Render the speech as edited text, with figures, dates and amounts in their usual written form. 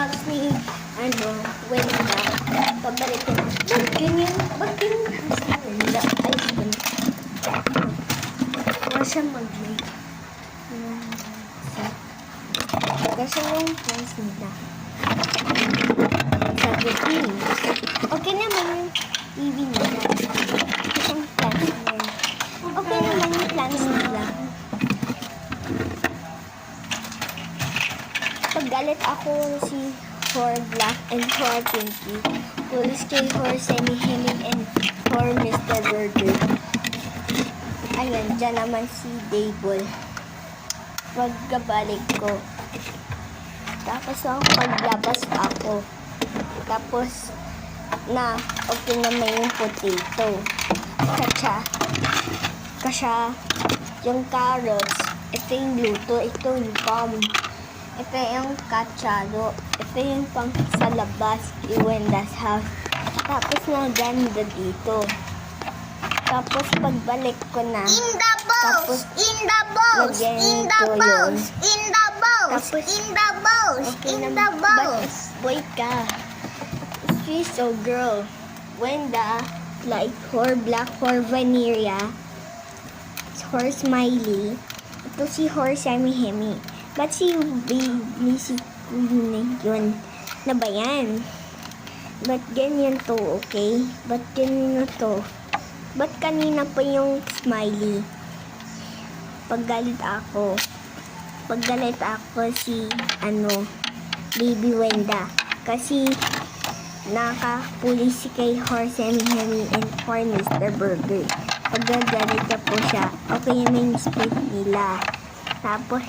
vlogs ni, Wenda. Pabalik ko. Ba't ganyan? Ba't ganyan po si Wenda? Ay, ganyan. Huwag siya mag-make. Kasi yung friends nila. Sabi ko, okay naman yung TV nila. Isang plans nila. Okay naman yung plans nila. Paggalit ako si Hor Black and Hor Pinky. Police kay Hor Semi-Heming and Hor Mr. Burger. Ayan, dyan naman si Dable. Pagkabalik ko. Tapos paglabas ako. Tapos okay naman yung potato. Kasya yung carrots. Ito yung luto. Ito yung gum. Ito yung katsado. Ito yung pang sa labas. Iwenda's house. Tapos ganda dito. Tapos pagbalik ko na. In the balls! Tapos, In the balls! lagyan In the ko yun. balls! In the balls! Tapos, In the balls! Okay In naman. the balls! But, wait ka. She's so girl. Wenda, like her black, her vanilla, her smiley. Ito si her semi-hemi. Ba't si baby si yun? Na ba yan? Ba't ganyan to, okay? Ba't ganyan na to? Ba't kanina pa yung smiley? Paggalit ako si, Baby Wenda. Kasi, nakapulis si kay Horse Semi-Hemi and for Mr. Burger. Paggalit na po siya, okay naman yung split nila. Tapos,